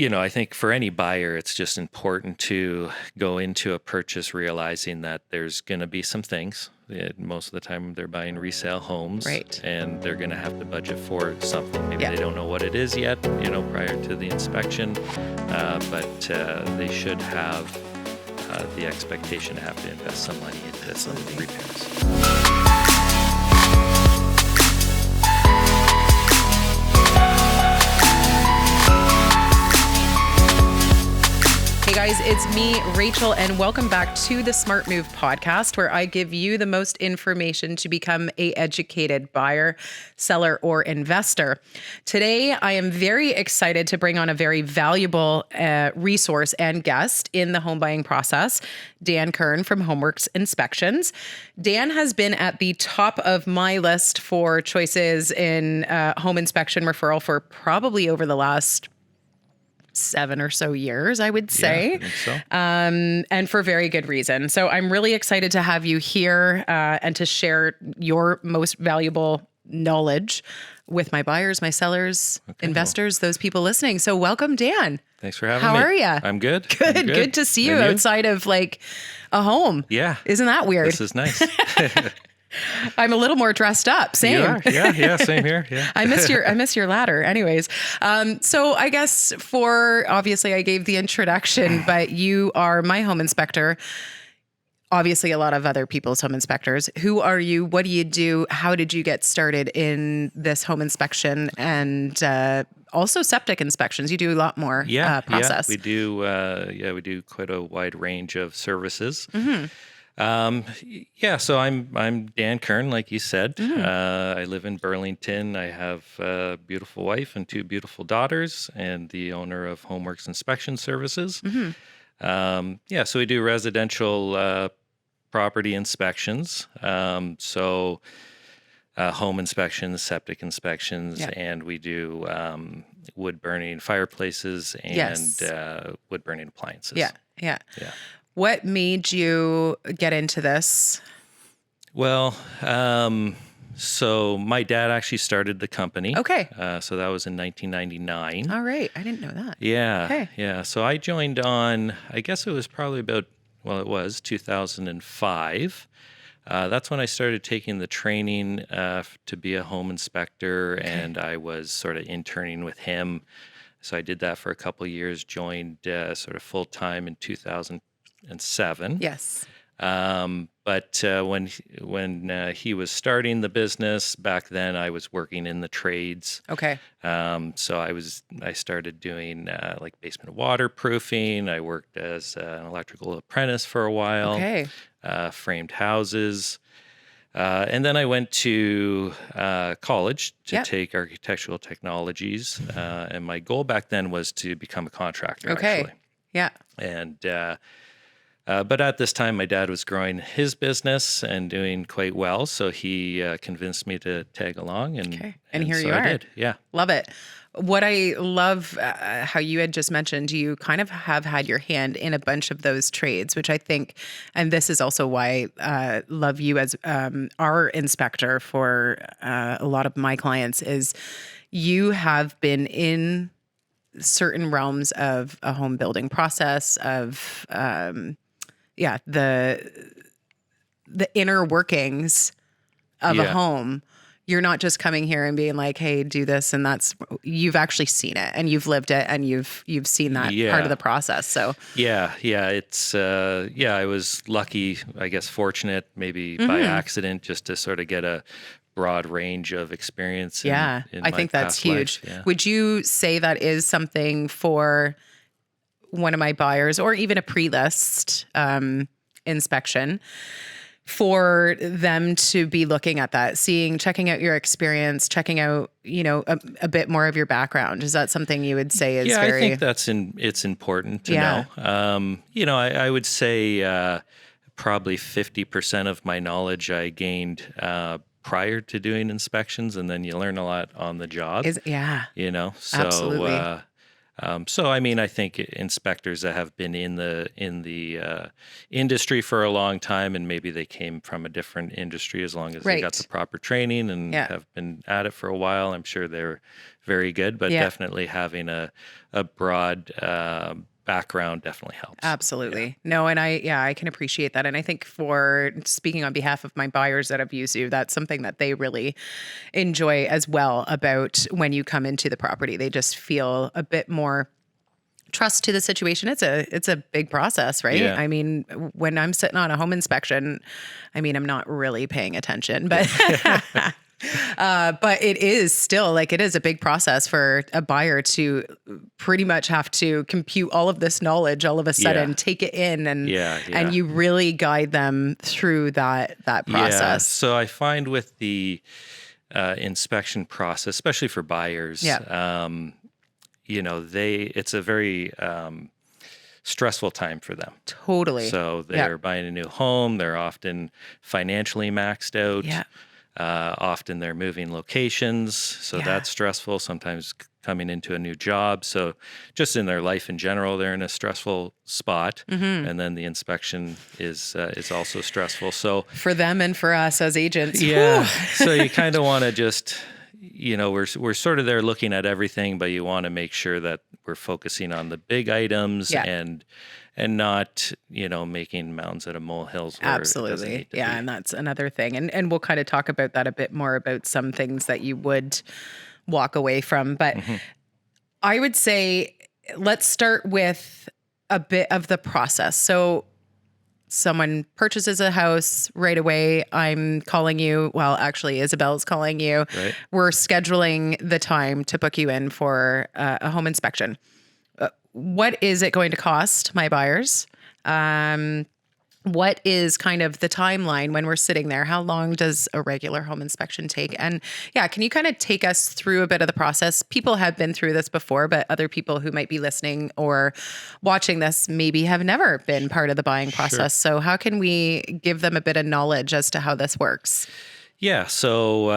I think for any buyer, it's just important to go into a purchase realizing that there's going to be some things. Most of the time they're buying resale homes, Right. and they're going to have to budget for something. Maybe Yeah. they don't know what it is yet, prior to the inspection, but they should have the expectation to have to invest some money into some repairs. Hey guys, it's me, Rachel, and welcome back to the Smart Move podcast, where I give you the most information to become an educated buyer, seller, or investor. Today, I am very excited to bring on a very valuable resource and guest in the home buying process, Dan Kern from HomeWorks Inspections. Dan has been at the top of my list for choices in home inspection referral for probably over the last 7 or so years, I would say. Yeah, I think so. And for very good reason. So I'm really excited to have you here and to share your most valuable knowledge with my buyers, my sellers, investors, those people listening. So welcome, Dan. Thanks for having me. How are you? I'm good. Good to see you And outside of like a home. Yeah. Isn't that weird? This is nice. I'm a little more dressed up. Same. You are? Yeah, same here. Yeah. I miss your ladder. Anyways, so I guess obviously I gave the introduction, but you are my home inspector. Obviously, a lot of other people's home inspectors. Who are you? What do you do? How did you get started in this home inspection and also septic inspections? You do a lot more process. Yeah, we do quite a wide range of services. Mm-hmm. So I'm Dan Kern, like you said. I live in Burlington. I have a beautiful wife and 2 beautiful daughters, and the owner of HomeWorks Inspection Services. Mm-hmm. So we do residential property inspections. Home inspections, septic inspections, and we do wood burning fireplaces and wood burning appliances. Yeah. What made you get into this? Well, so my dad actually started the company. Okay. So that was in 1999. All right. I didn't know that. Yeah. Okay. Yeah. So I joined on, I guess it was probably it was 2005. That's when I started taking the training to be a home inspector, and I was sort of interning with him. So I did that for a couple of years, joined sort of full-time in 2007. Yes. But when he was starting the business back then, I was working in the trades. Okay. So I started doing like basement waterproofing. I worked as an electrical apprentice for a while. Okay. Framed houses. And then I went to college to take architectural technologies. And my goal back then was to become a contractor, actually. Yeah. And but at this time, my dad was growing his business and doing quite well. So he convinced me to tag along. And here so you are. I did. Yeah. Love it. What I love, how you had just mentioned, you kind of have had your hand in a bunch of those trades, which I think, and this is also why I love you as our inspector for a lot of my clients, is you have been in certain realms of a home building process, of the inner workings of a home. You're not just coming here and being like, hey, do this, and you've actually seen it and you've lived it and you've seen that part of the process. So it's I was lucky, I guess fortunate, maybe by accident, just to sort of get a broad range of experience. In I think that's huge. Yeah. Would you say that is something for one of my buyers, or even a pre-list inspection, for them to be looking at that, checking out your experience, checking out, a bit more of your background? Is that something you would say is I think it's important to know. I would say probably 50% of my knowledge I gained prior to doing inspections, and then you learn a lot on the job. So absolutely. So, I mean, I think inspectors that have been in the industry for a long time, and maybe they came from a different industry, as long as they got the Right. proper training and Yeah. have been at it for a while, I'm sure they're very good. But Yeah. definitely having a broad background definitely helps. Yeah. Absolutely. No, and I can appreciate that. And I think for speaking on behalf of my buyers that have used you, that's something that they really enjoy as well about when you come into the property. They just feel a bit more trust to the situation. It's a big process, right? Yeah. I mean, when I'm sitting on a home inspection, I mean, I'm not really paying attention, but but it is still like it is a big process for a buyer to pretty much have to compute all of this knowledge all of a sudden, Yeah. take it in, and Yeah. and you really guide them through that Yeah. process. So I find with the inspection process, especially for buyers, Yeah. it's a very stressful time for them. Totally. So Yeah. they're buying a new home. They're often financially maxed out. Yeah. Often they're moving locations. So Yeah. that's stressful. Sometimes coming into a new job. So just in their life in general, they're in a stressful spot. Mm-hmm. And then the inspection is also stressful. So For them and for us as agents. yeah. Whew. So you kind of want to just, we're sort of there looking at everything, but you want to make sure that we're focusing on the big items Yeah. and not, making mountains out of molehills where it doesn't Absolutely. need to Yeah. be. And that's another thing. And we'll kind of talk about that a bit more about some things that you would walk away from. But I would say let's start with a bit of the process. So someone purchases a house right away. I'm calling you. Well, actually, Isabel's calling you. Right. We're scheduling the time to book you in for a home inspection. What is it going to cost my buyers? What is kind of the timeline when we're sitting there? How long does a regular home inspection take? And yeah, can you kind of take us through a bit of the process? People have been through this before, but other people who might be listening or watching this maybe have never been part of the buying process. So how can we give them a bit of knowledge as to how this works? Yeah. So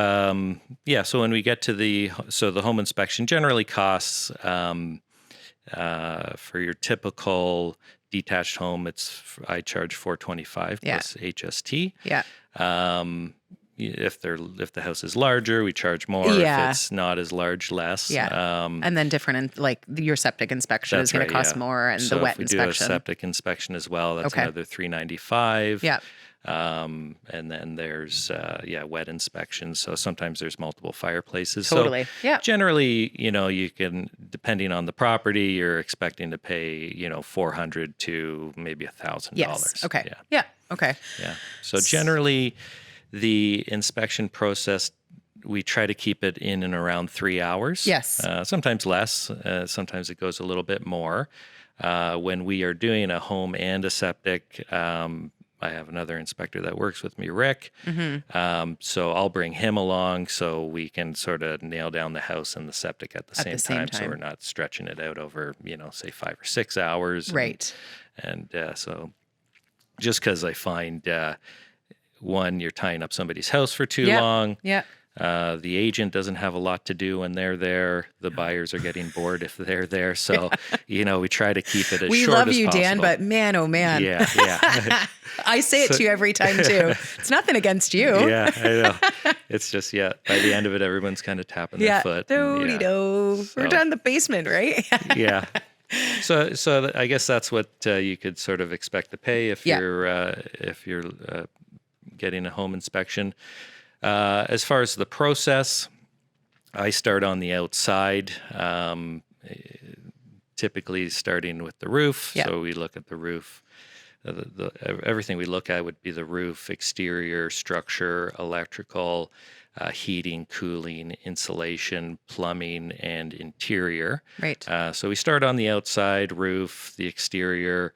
so when we get to the home inspection generally costs for your typical detached home, I charge $425 Yeah. plus HST. Yeah. If the house is larger, we charge more. Yeah. If it's not as large, less. Yeah. And then different, like your septic inspection is That's going right. to cost Yeah. more, and So the wet if we do inspection. a septic inspection as well, that's Okay. another $395. Yeah. And then there's wet inspections. So sometimes there's multiple fireplaces. Totally. So Yeah. generally, you can, depending on the property, you're expecting to pay, $400 to maybe $1,000. Yes. Okay. Yeah. Yeah. Okay. Yeah. So generally, the inspection process, we try to keep it in and around 3 hours. Yes. Sometimes less. Sometimes it goes a little bit more. When we are doing a home and a septic, I have another inspector that works with me, Rick. Mm-hmm. So I'll bring him along so we can sort of nail down the house and the septic at the same time. So we're not stretching it out over, say 5 or 6 hours. Right. And so just because I find, one, you're tying up somebody's house for too long. Yeah. The agent doesn't have a lot to do when they're there. The buyers are getting bored if they're there. So, we try to keep it as We short love as you, possible. Dan, but man, oh man. Yeah, yeah. I say it to you every time too. It's nothing against you. Yeah, I know. It's just, by the end of it, everyone's kind of tapping their foot. Do-de-do. We're done in the basement, right? Yeah. So I guess that's what you could sort of expect to pay if you're getting a home inspection. As far as the process, I start on the outside, typically starting with the roof. Yeah. So we look at the roof. Everything we look at would be the roof, exterior, structure, electrical, heating, cooling, insulation, plumbing, and interior. Right. So we start on the outside roof, the exterior.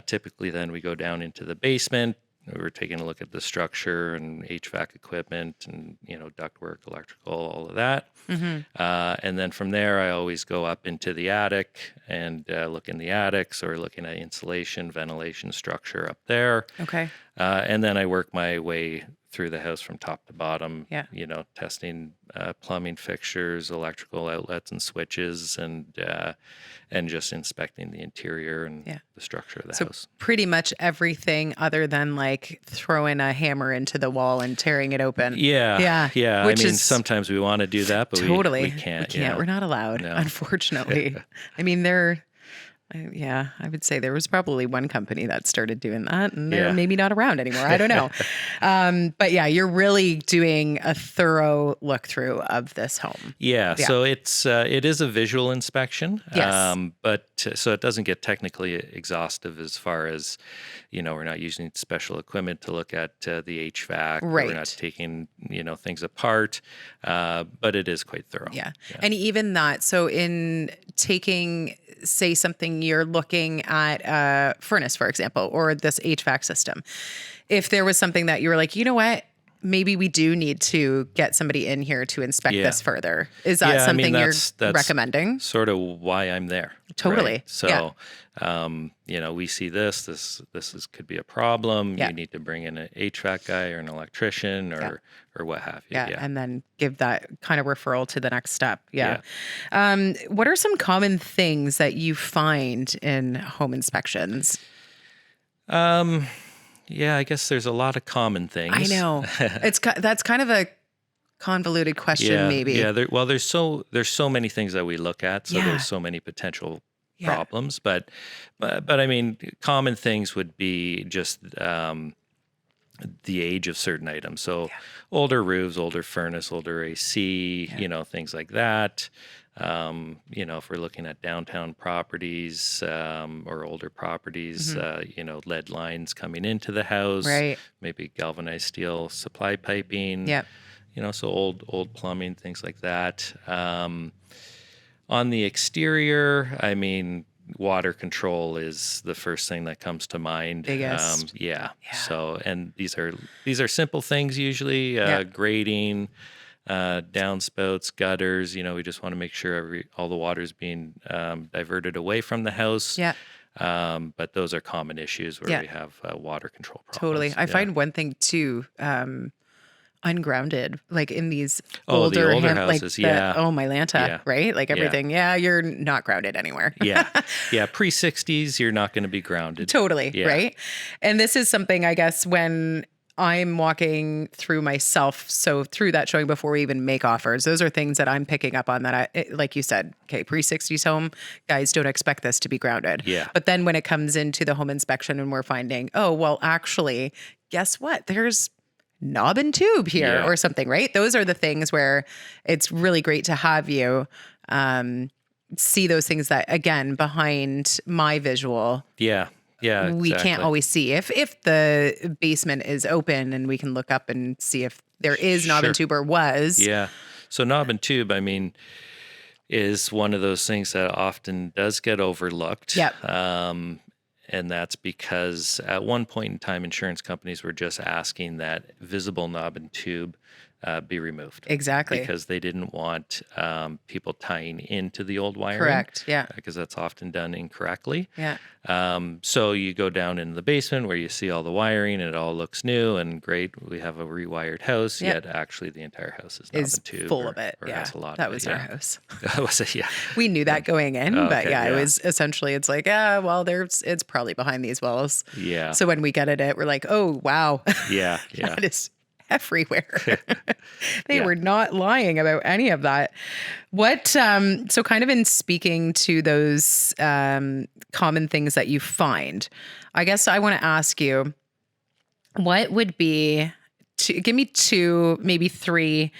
Typically, then we go down into the basement. We're taking a look at the structure and HVAC equipment and, ductwork, electrical, all of that. Mm-hmm. And then from there, I always go up into the attic and look in the attic. So we're looking at insulation, ventilation structure up there. Okay. And then I work my way through the house from top to bottom, Yeah. testing plumbing fixtures, electrical outlets and switches, and just inspecting the interior and Yeah. the structure of the So house. pretty much everything other than like throwing a hammer into the wall and tearing it open. Yeah. Yeah. Yeah. Which I mean, is sometimes we want to do that, but totally. we can't. We're not allowed, No. unfortunately. I mean, I would say there was probably one company that started doing that, and they're Yeah. maybe not around anymore. I don't know. But yeah, you're really doing a thorough look through of this home. Yeah, Yeah. so it is a visual inspection, Yes. but so it doesn't get technically exhaustive as far as, we're not using special equipment to look at the HVAC. Or Right. we're not taking things apart, but it is quite thorough. Yeah. And even that, so in taking, say something, you're looking at a furnace, for example, or this HVAC system. If there was something that you were like, you know what, maybe we do need to get somebody in here to inspect Yeah. this further. Is that Yeah, I something mean, you're that's recommending? sort of why I'm there. Totally. Right? So, we see this could be a problem. Yeah. You need to bring in an HVAC guy or an electrician or what have you. Yeah. And then give that kind of referral to the next step. Yeah. Yeah. What are some common things that you find in home inspections? Yeah, I guess there's a lot of common things. I know. That's kind of a convoluted question, Yeah, maybe. yeah. There's so many things that we look at, so Yeah. there's so many potential Yeah. problems. But I mean, common things would be just the age of certain items. So older roofs, older furnace, older AC, things like that. If we're looking at downtown properties or older properties, lead lines coming into the house, Right. maybe galvanized steel supply piping, Yep. so old plumbing, things like that. On the exterior, I mean, water control is the first thing that comes to mind. Biggest. Yeah. So, and these are simple things usually, grading, downspouts, gutters. We just want to make sure all the water is being diverted away from the house. Yeah. But those are common issues where Yeah. we have water control problems. Totally. I Yeah. find one thing too, ungrounded, like in these the older, older like houses, the, yeah. oh, my Lanta, Yeah. right? Like everything. Yeah, you're not grounded anywhere. Yeah. Pre-60s, you're not going to be grounded. Totally. Yeah. Right. And this is something, I guess, when I'm walking through myself, so through that showing before we even make offers, those are things that I'm picking up on like you said, okay, pre-60s home, guys don't expect this to be grounded. Yeah. But then when it comes into the home inspection and we're finding, oh, well, actually, guess what? There's knob and tube here Yeah. or something, right? Those are the things where it's really great to have you see those things that, again, behind my visual, Yeah. Yeah. we can't exactly. always see. If the basement is open and we can look up and see if there is knob and Sure. tube or was. Yeah. So knob and tube, I mean, is one of those things that often does get overlooked. Yep. And that's because at one point in time, insurance companies were just asking that visible knob and tube be removed. Exactly. Because they didn't want people tying into the old wiring. Correct. Yeah. Because that's often done incorrectly. Yeah. So you go down in the basement where you see all the wiring and it all looks new and great. We have a rewired house, Yep. yet actually the entire house is knob Is and tube. full or- of it. or Yeah. has a lot That of was it. our Yeah. house. Was it? Yeah. We knew that going in, but Okay, yeah, it yeah. was essentially, it's like, well, it's probably behind these walls. Yeah. So when we get at it, we're like, oh, wow. Yeah. Yeah. That is everywhere. They Yeah. were not lying about any of that. What, so kind of in speaking to those common things that you find, I guess I want to ask you, what would be, give me two, maybe three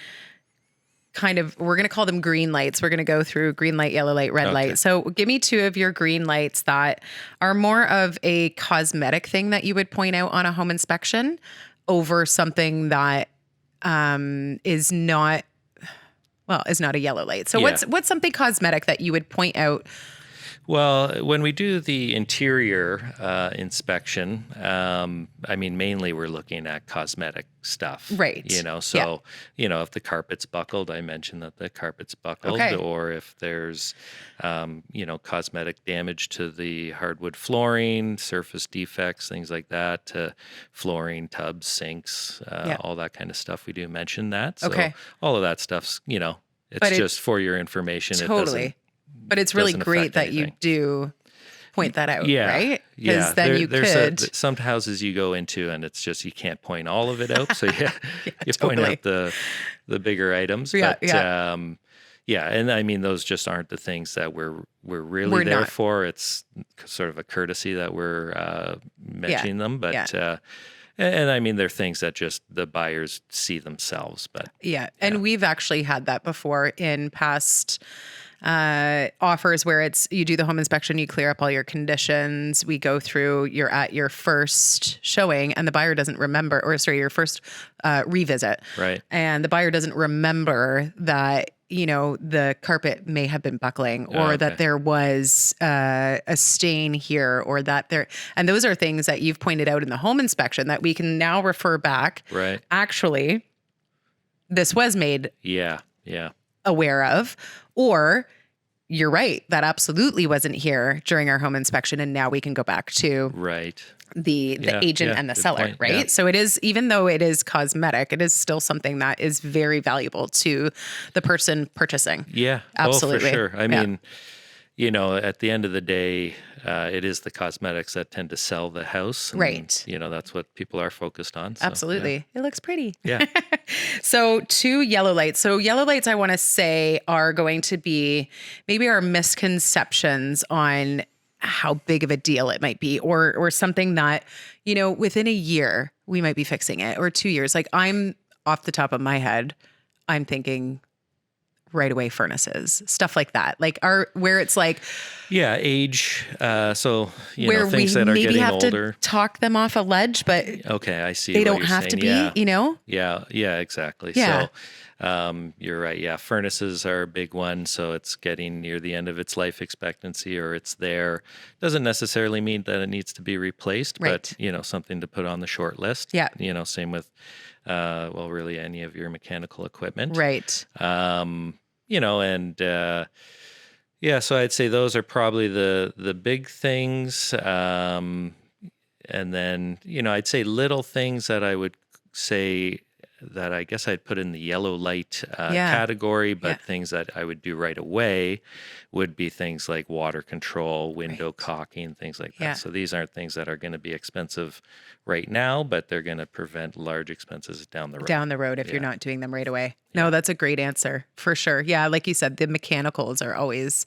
kind of, we're going to call them green lights. We're going to go through green light, yellow light, red Okay. light. So give me two of your green lights that are more of a cosmetic thing that you would point out on a home inspection over something that is not a yellow light. So Yeah. what's something cosmetic that you would point out Well, when we do the interior inspection, I mean, mainly we're looking at cosmetic stuff, Right. Yeah. So, if the carpet's buckled, I mentioned that the carpet's buckled, Okay. or if there's, cosmetic damage to the hardwood flooring, surface defects, things like that, to flooring, tubs, sinks, Yeah. all that kind of stuff. We do mention that. So Okay. all of that stuff's, it's But it just for your information. It totally. But it's really doesn't great affect that you anything. do point that out, Yeah, right? yeah. Because then you could. Some houses you go into and it's just you can't point all of it out. So yeah, you point totally. out the bigger items. Yeah, But yeah. yeah, and I mean those just aren't the things that we're really We're there not. for. It's sort of a courtesy that we're mentioning them. But Yeah. and I mean they're things that just the buyers see themselves. But Yeah. And we've actually had that before in past offers where it's you do the home inspection, you clear up all your conditions, we go through, you're at your first showing and the buyer doesn't remember, or sorry, your first revisit. right. And the buyer doesn't remember that, the carpet may have been buckling or okay. that there was a stain here or that there, and those are things that you've pointed out in the home inspection that we can now refer back. Right. Actually, this was made Yeah. Yeah. aware of, or you're right, that absolutely wasn't here during our home inspection. And now we can go back to Right. the Yeah, agent yeah, and the good seller, point, right? yeah. So it is, even though it is cosmetic, it is still something that is very valuable to the person purchasing. Yeah. Absolutely. Oh, for sure. I Yeah. mean, at the end of the day, it is the cosmetics that tend to sell the house. And, Right. That's what people are focused on. So, Absolutely. It looks pretty. Yeah. So 2 yellow lights. So yellow lights, I want to say, are going to be maybe our misconceptions on how big of a deal it might be, or something that, within a year we might be fixing it, or 2 years. Like I'm off the top of my head, I'm thinking right away furnaces, stuff like that. Like where it's like, Yeah. Age. So, where we things that are maybe getting have older. to talk them off a ledge, but Okay. I see. they what don't you're have to saying. be, Yeah. Yeah. Yeah. Exactly. Yeah. So, you're right. Yeah. Furnaces are a big one. So it's getting near the end of its life expectancy or it's there. Doesn't necessarily mean that it needs to be replaced, Right. but, something to put on the short list. Yeah. Same with, really any of your mechanical equipment. Right. And, yeah, so I'd say those are probably the big things. And then, I'd say little things that I would say that I guess I'd put in the yellow light Yeah. category, but Yeah. things that I would do right away would be things like water control, window Right. caulking, things like that. Yeah. So these aren't things that are going to be expensive right now, but they're going to prevent large expenses down the road. Down the road if you're Yeah. not doing them right away. No, that's a great answer for sure. Yeah, like you said, the mechanicals are always,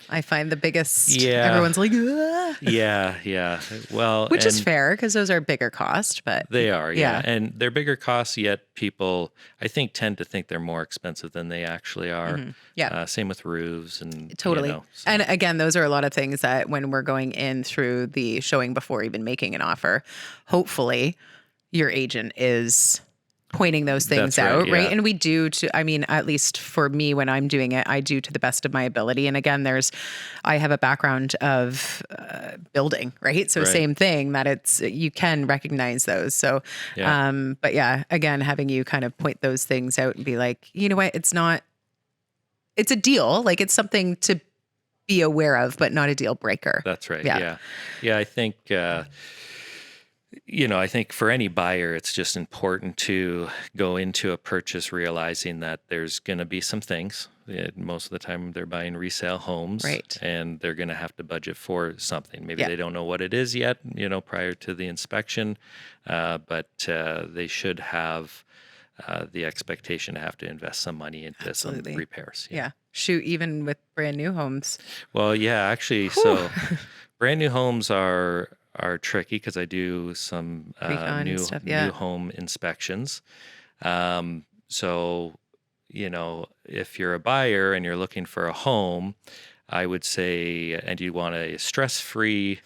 I find, the biggest. Yeah. Everyone's like, "Ah," Yeah, yeah. Well, which is and fair because those are bigger cost, but they are, yeah. Yeah. And they're bigger costs, yet people, I think, tend to think they're more expensive than they actually are. Yeah. Same with roofs and totally. so- And again, those are a lot of things that when we're going in through the showing before even making an offer, hopefully your agent is pointing those things That's right, out, right? yeah. And we do at least for me, when I'm doing it, I do to the best of my ability. And again, I have a background of building, right? So Right. same thing that you can recognize those. So, Yeah. but yeah, again, having you kind of point those things out and be like, you know what, it's a deal. Like it's something to be aware of, but not a deal breaker. That's right. Yeah. Yeah. Yeah. I think, I think for any buyer, it's just important to go into a purchase realizing that there's going to be some things. Most of the time, they're buying resale homes, Right. And they're going to have to budget for something. Maybe Yeah. they don't know what it is yet, prior to the inspection, but they should have the expectation to have to invest some money into Absolutely. some repairs. Yeah. Shoot, even with brand new homes. Well, yeah, actually, so brand new homes are tricky because I do some Pre-con and stuff, yeah. new home inspections. So, if you're a buyer and you're looking for a home, I would say, and you want a stress-free,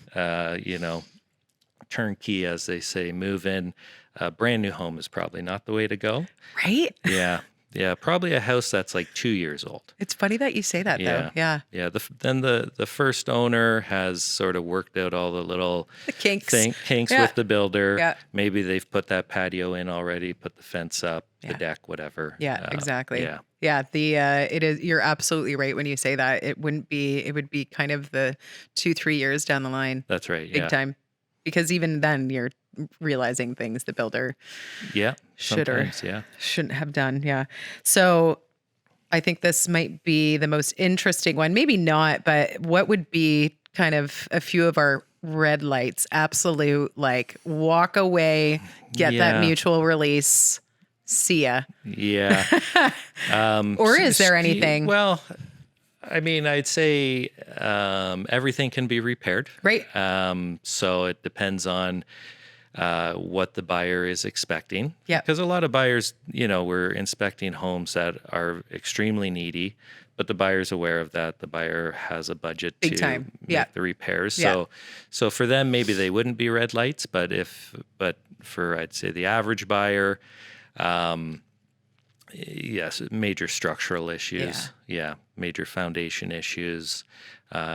turnkey, as they say, move in, a brand new home is probably not the way to go. Right? Yeah. Yeah, probably a house that's like 2 years old. It's funny that you say that, though. Yeah. Yeah. Yeah. Then the first owner has sort of worked out all the little The kinks. kinks Yeah. with the builder. Yeah. Maybe they've put that patio in already, put the fence up, the Yeah. deck, whatever. Yeah, exactly. Yeah. Yeah, it is, you're absolutely right when you say that. It would be kind of the 2-3 years down the line, That's right. big Yeah. time. Because even then you're realizing things the builder Yeah. should or Sometimes. Yeah. shouldn't have done. Yeah. So I think this might be the most interesting one. Maybe not, but what would be kind of a few of our red lights? Absolute, like, walk away, get that Yeah. mutual release. See ya. Yeah. Or is there anything? Well, I mean, I'd say everything can be repaired. Right. So it depends on what the buyer is expecting. Yeah. Because a lot of buyers, we're inspecting homes that are extrememly needy, but the buyer's aware of that. The buyer has a budget Big to time. make Yeah. the repairs. Yeah. So for them, maybe they wouldn't be red lights, but for I'd say the average buyer, yes, major structural issues. Yeah. Major foundation issues,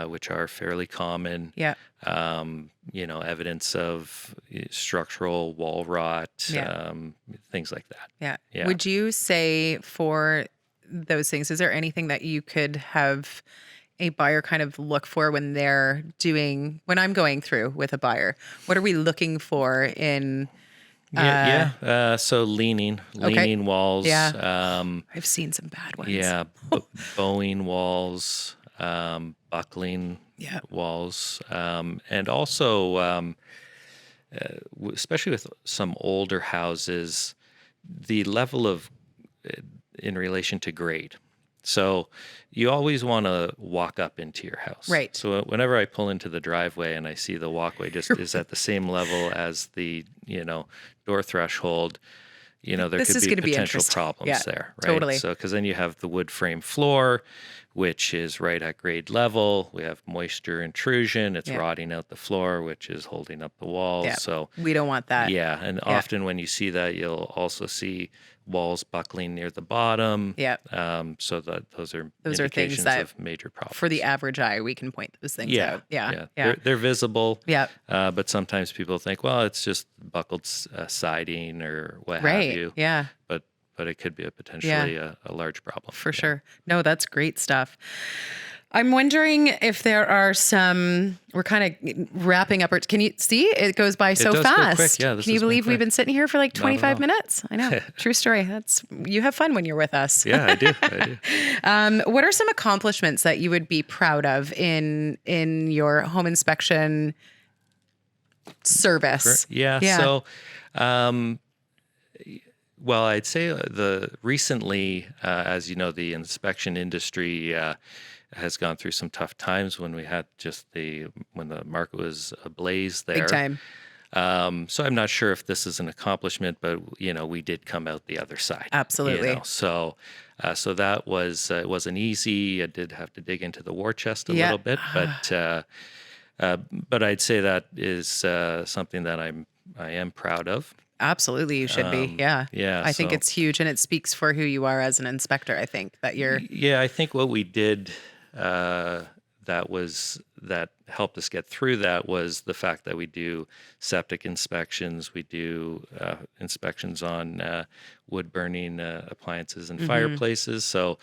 which are fairly common. Yeah. Evidence of structural wall rot, Yeah. things like that. Yeah. Yeah. Would you say for those things, is there anything that you could have a buyer kind of look for when I'm going through with a buyer? What are we looking for in? So leaning walls. Yeah. I've seen some bad ones. Yeah. Bowing walls, buckling Yeah. walls, and also, especially with some older houses, the level of in relation to grade. So you always want to walk up into your house. Right. So whenever I pull into the driveway and I see the walkway just is at the same level as the, door threshold, there This could is be gonna be potential interesting. problems Yeah, there, right? totally. So, because then you have the wood frame floor, which is right at grade level. We have moisture intrusion. It's Yeah. rotting out the floor, which is holding up the walls. Yeah. So, We don't want that. yeah, and often when you see that, you'll also see walls buckling near the bottom. Yeah. So that those are Those are things indications that of major problems. For the average eye, we can point those things yeah, out. Yeah. yeah, Yeah. They're visible. Yeah. But sometimes people think, well, it's just buckled siding or what Right. have you. Yeah. But it could be potentially a large problem. For Yeah. sure. No, that's great stuff. I'm wondering if there are we're kind of wrapping up. Can you see it goes by so does go fast? quick. Yeah, this Can you has been believe we've quick. been sitting here for like Not at 25 all. minutes? I know. True story. You have fun when you're with us. Yeah, I do. What are some accomplishments that you would be proud of in your home inspection service? Yeah. Yeah. So, well, I'd say recently, as you know, the inspection industry has gone through some tough times when we had when the market was ablaze there. Big time. So I'm not sure if this is an accomplishment, but we did come out the other side. Absolutely. So that it wasn't easy. I did have to dig into the war chest a Yeah. little bit, but I'd say that is something that I am proud of. Absolutely, you should be. Yeah. yeah, I think so- it's huge, and it speaks for who you are as an inspector. I think that you're. Yeah, I think what we did that helped us get through that was the fact that we do septic inspections, we do inspections on wood burning appliances and fireplaces. So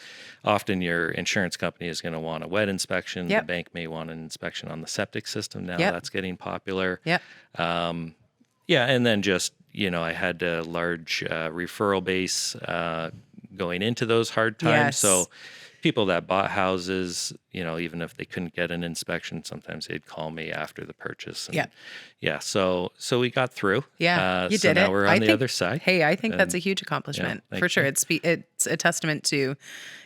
often your insurance company is going to want a wet inspection. Yep. The bank may want an inspection on the septic system. Now Yep. that's getting popular. Yep. Yeah, and then just I had a large referral base going into those hard times. Yes. So people that bought houses, even if they couldn't get an inspection, sometimes they'd call me after the purchase. And Yeah. Yeah. So we got through. Yeah, you so did now it. we're on the other side. Hey, I think that's a And- huge accomplishment thank for sure. you. It's a testament to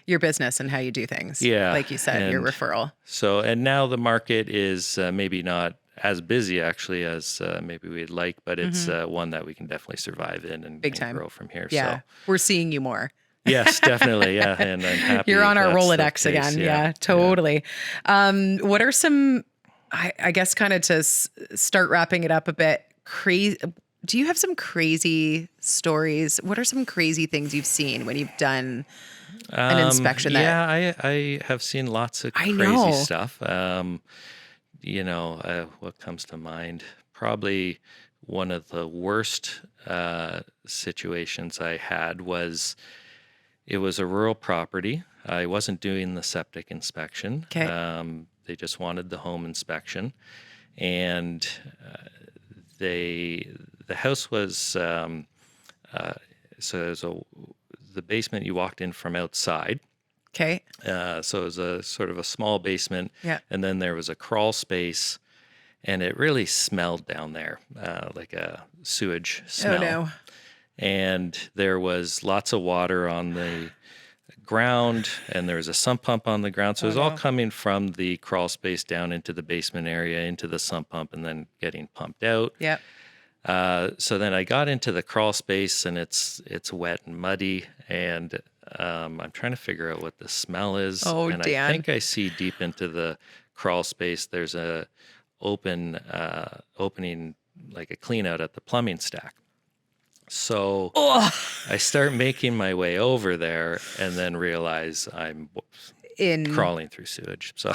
your business and how you do things. Yeah, like you said, your and- referral. So, and now the market is maybe not as busy actually as maybe we'd like, but it's one that we can definitely survive in and, Big and time. grow from here. Yeah, So we're seeing you more. yes, definitely. Yeah. And I'm happy. You're on our that's the Rolodex case. again. Yeah, totally. What are some? I guess kind of to start wrapping it up a bit. Crazy. do you have some crazy stories? What are some crazy things you've seen when you've done an inspection? I have seen lots of I crazy know. stuff. What comes to mind? Probably one of the worst situations I had was it was a rural property. I wasn't doing the septic inspection. Okay. They just wanted the home inspection, and the house was so it was the basement you walked in from outside. Okay. So it was a sort of a small basement, Yeah. and then there was a crawl space, and it really smelled down there, like a sewage smell. Oh no. And there was lots of water on the ground, and there was a sump pump on the ground. So it was all coming from the crawl space down into the basement area, into the sump pump, and then getting pumped out. Yeah. So then I got into the crawl space, and it's wet and muddy, and I'm trying to figure out what the smell is. Oh, and Dan. I think I see deep into the crawl space. There's a opening, like a clean out at the plumbing stack. So I start making my way over there, and then realize I'm crawling through sewage. So,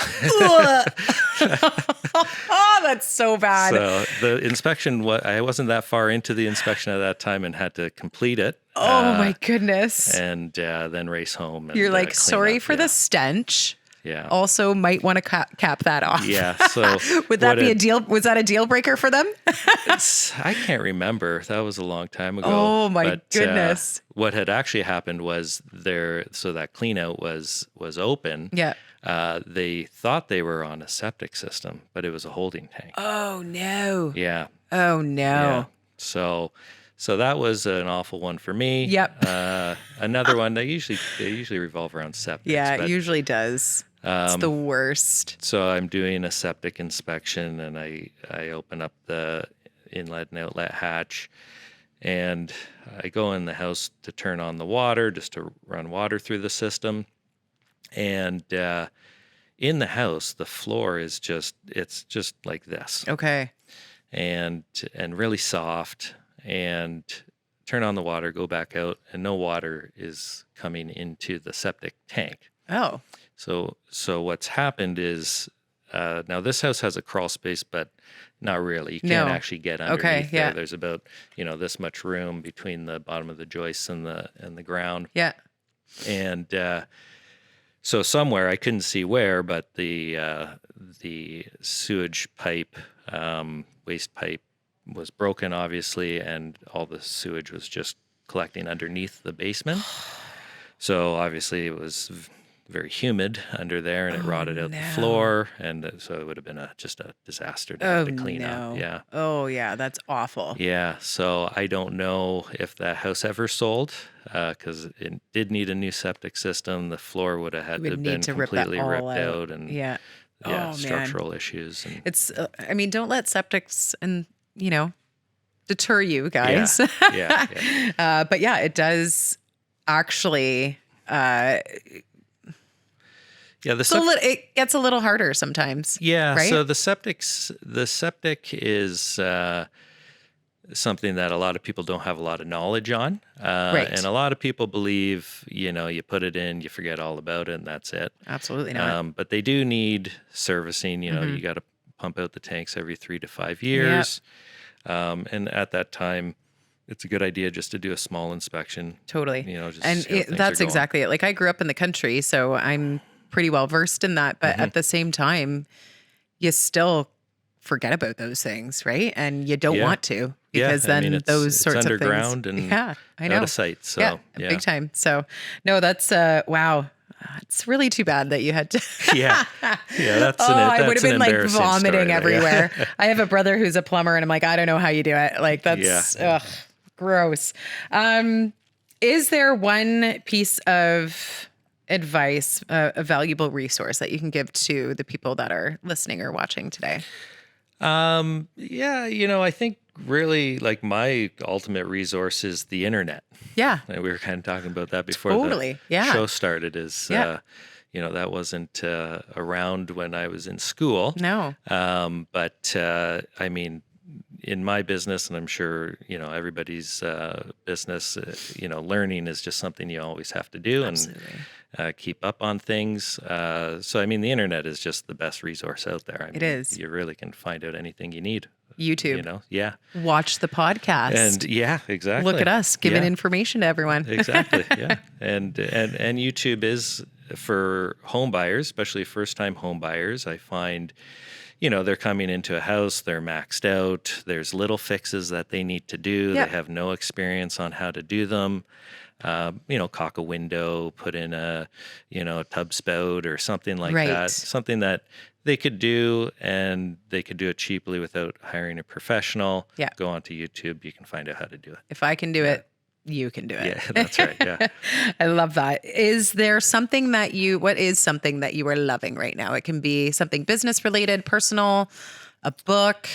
Oh, that's so bad. so the inspection, I wasn't that far into the inspection at that time and had to complete it. Oh my goodness. And then race home. And, You're like, clean sorry up. for the stench. Yeah. Also might want to cap that off. Yeah. So Would that be a deal? Was that a deal breaker for them? I can't remember. That was a long time ago. Oh my goodness. What had actually happened was so that clean out was open. Yeah. They thought they were on a septic system, but it was a holding tank. Oh no. Yeah. Oh no. Yeah. So that was an awful one for me. Yep. Another one, they usually revolve around septic. Yeah, it usually does. It's the worst. So I'm doing a septic inspection, and I open up the inlet and outlet hatch, and I go in the house to turn on the water, just to run water through the system. And in the house, the floor is just like this. Okay. And really soft, and turn on the water, go back out, and no water is coming into the septic tank. Oh. So what's happened is now this house has a crawl space, but not really. You can't actually get underneath there. Yeah. There's about this much room between the bottom of the joists and the ground. Yeah. And so somewhere, I couldn't see where, but the sewage pipe, waste pipe, was broken, obviously, and all the sewage was just collecting underneath the basement. So obviously it was very humid under there, and it rotted out the floor, and so it would have been just a disaster to have to clean up. Yeah. Oh yeah, that's awful. Yeah. So I don't know if that house ever sold, because it did need a new septic system. The floor would have had to have been completely ripped out, and structural issues. And It's don't let septics deter you guys. Yeah. But yeah, it does actually. It gets a little harder sometimes. Yeah. Right? So the septic is something that a lot of people don't have a lot of knowledge on. Right. And a lot of people believe, you put it in, you forget all about it, and that's it. Absolutely not. But they do need servicing. You got to pump out the tanks every 3 to 5 years. Yep. And at that time, it's a good idea just to do a small inspection. Totally. Just and see how things that's are going. exactly it. Like, I grew up in the country, so I'm pretty well versed in that. But at the same time, you still forget about those things, right? And you don't want to, because then those sorts of things. It's underground and I know. out of sight. So big time. So no, that's wow. It's really too bad that you had to. That's I would have been like embarrassing vomiting story everywhere. I have a brother who's a plumber, and I'm like, I don't know how you do it. Like, that's gross. Is there one piece of advice, a valuable resource that you can give to the people that are listening or watching today? I think really, like, my ultimate resource is the internet. Yeah. And we were kind of talking about that before the show started, that wasn't around when I was in school. No. But in my business, and I'm sure, everybody's business, learning is just something you always have to do Absolutely. and keep up on things. So, I mean, the internet is just the best resource out there. I It mean, is. you really can find out anything you need, YouTube. Yeah. Watch the podcast. And yeah, exactly. Look at us giving Yeah. information to everyone. Exactly. Yeah. And YouTube is for home buyers, especially first time home buyers. I find, they're coming into a house, they're maxed out. There's little fixes that they need to do. Yep. They have no experience on how to do them. Caulk a window, put in a tub spout or something like Right. that. Something that they could do, and they could do it cheaply without hiring a professional. Yeah. Go onto YouTube. You can find out how to do it. If I can do it, you can do it. Yeah, that's right. Yeah. I love that. Is there something what is something that you are loving right now? It can be something business related, personal, a book.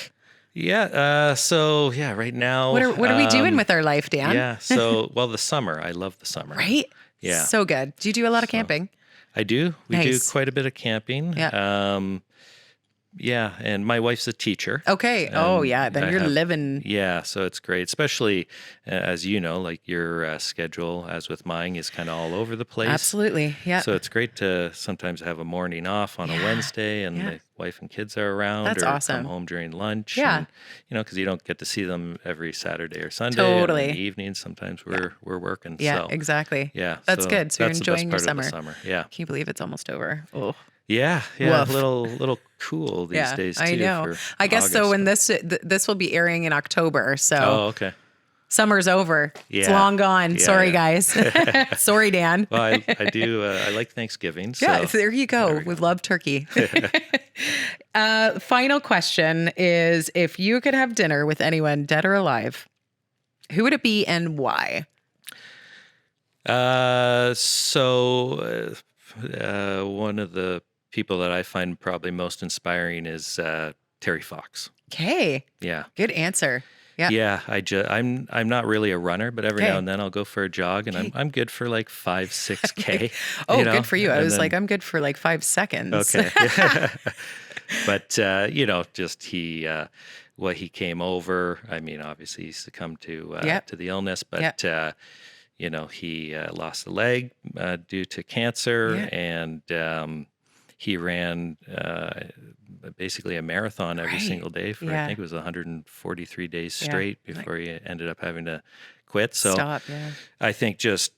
Yeah. So yeah, right now. What are we doing with our life, Dan? Yeah. So, well, the summer. I love the summer. Right? Yeah. So good. Do you do a lot of camping? I do. We do Nice. quite a bit of camping. Yeah. Yeah. And my wife's a teacher. Okay. And Yeah. Then I you're have- living. Yeah. So it's great, especially as you know, like your schedule, as with mine, is kind of all over the place. Absolutely. Yeah. So it's great to sometimes have a morning off on a Wednesday, and the wife and kids are around, That's or awesome. come home during lunch. Yeah. And, because you don't get to see them every Saturday or Sunday. Totally. And in the evenings, sometimes we're working. Yeah, So, exactly. yeah. That's good. So you're that's the best enjoying your part of the summer. Yeah. Can you believe it's almost over? Oh, Yeah. Yeah. Woof. A little cool these days too. I know. for I guess so. August. When this will be airing in October, so Oh, okay. summer's over. It's Yeah. long gone. Yeah, Sorry, yeah. guys. Sorry, Dan. Well, I do. I like Thanksgiving. So. Yeah, there you go. there we We love turkey. Final question is, if you could have dinner with anyone, dead or alive, who would it be and why? One of the people that I find probably most inspiring is Terry Fox. Okay, Yeah. good answer. Yeah. Yeah, I'm not really a runner, but every Okay. now and then I'll go for a jog, and I'm good for like 5-6K. Oh, good for you. I and was then- like, I'm good for like 5 seconds. okay. But just he came over. I mean, obviously he succumbed to Yep. to the illness, but Yep. he lost a leg due to cancer, Yeah. and he ran basically a marathon every Right. single day for Yeah. I think it was 143 days Yeah. straight before he ended up having to quit. So Stop. Yeah. I think just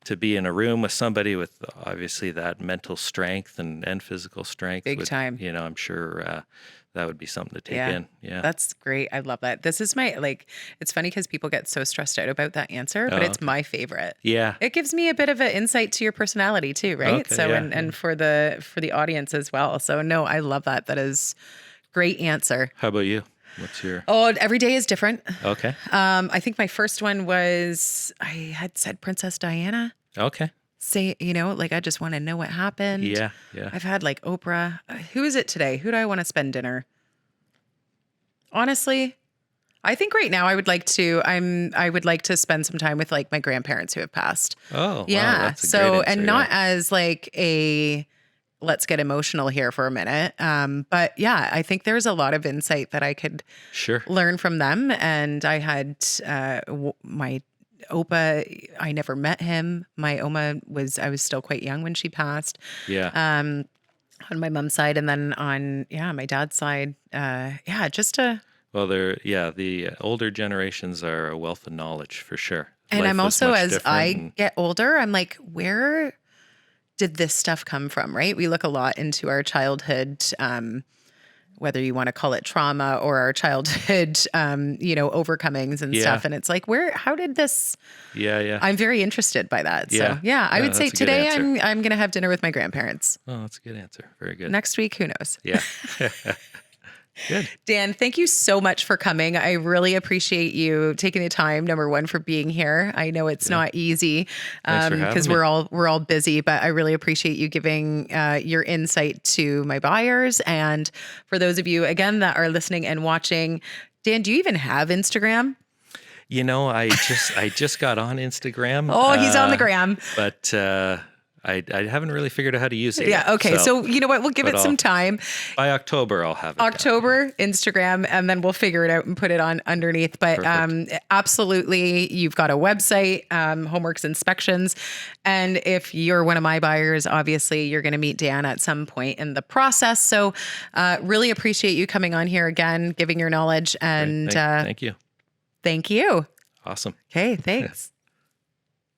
to be in a room with somebody with obviously that mental strength and physical strength, Big time. I'm sure that would be something to take Yeah. in. Yeah. That's great. I love that. This is it's funny because people get so stressed out about that answer, but Oh, it's my favorite. Yeah. It gives me a bit of an insight to your personality too, right? Okay, So yeah, and for the audience as well. So no, I love that. That is great answer. How about you? What's your Oh, every day is different. Okay. I think my first one was I had said Princess Diana. Okay. Say, I just want to know what happened. Yeah. Yeah. I've had like Oprah. Who is it today? Who do I want to spend dinner? Honestly, I think right now I would like to spend some time with like my grandparents who have passed. Oh, Yeah. wow, that's a So, great answer, and not yeah. as like let's get emotional here for a minute. But yeah, I think there's a lot of insight that I could Sure. learn from them. And I had my Opa, I never met him. My Oma I was still quite young when she passed. Yeah. On my mom's side, and then on my dad's side, just a. Well, the older generations are a wealth of knowledge for sure. And Life I'm was also, much as different I and- get older, I'm like, where did this stuff come from? Right? We look a lot into our childhood, whether you want to call it trauma or our childhood, overcomings and Yeah. stuff. And it's like, how did this? Yeah. I'm very interested by that. Yeah. So yeah, I Yeah, would say that's a good today answer. I'm going to have dinner with my grandparents. Oh, that's a good answer. Very good. Next week, who knows? Yeah. Good. Dan, thank you so much for coming. I really appreciate you taking the time, number one, for being here. I know it's not easy Thanks for having because me. we're all busy, but I really appreciate you giving your insight to my buyers. And for those of you, again, that are listening and watching, Dan, do you even have Instagram? I just got on Instagram. Oh, he's on the gram. But I haven't really figured out how to use it Yeah. yet. Okay. So you know what? We'll give but it some time. by October, I'll have it down. October, Instagram, and then we'll figure it out and put it on underneath. But absolutely, you've got a website, Homeworks Inspections. And if you're one of my buyers, obviously you're going to meet Dan at some point in the process. So really appreciate you coming on here again, giving your knowledge. And Thank you. thank you. Awesome. Okay. Thanks.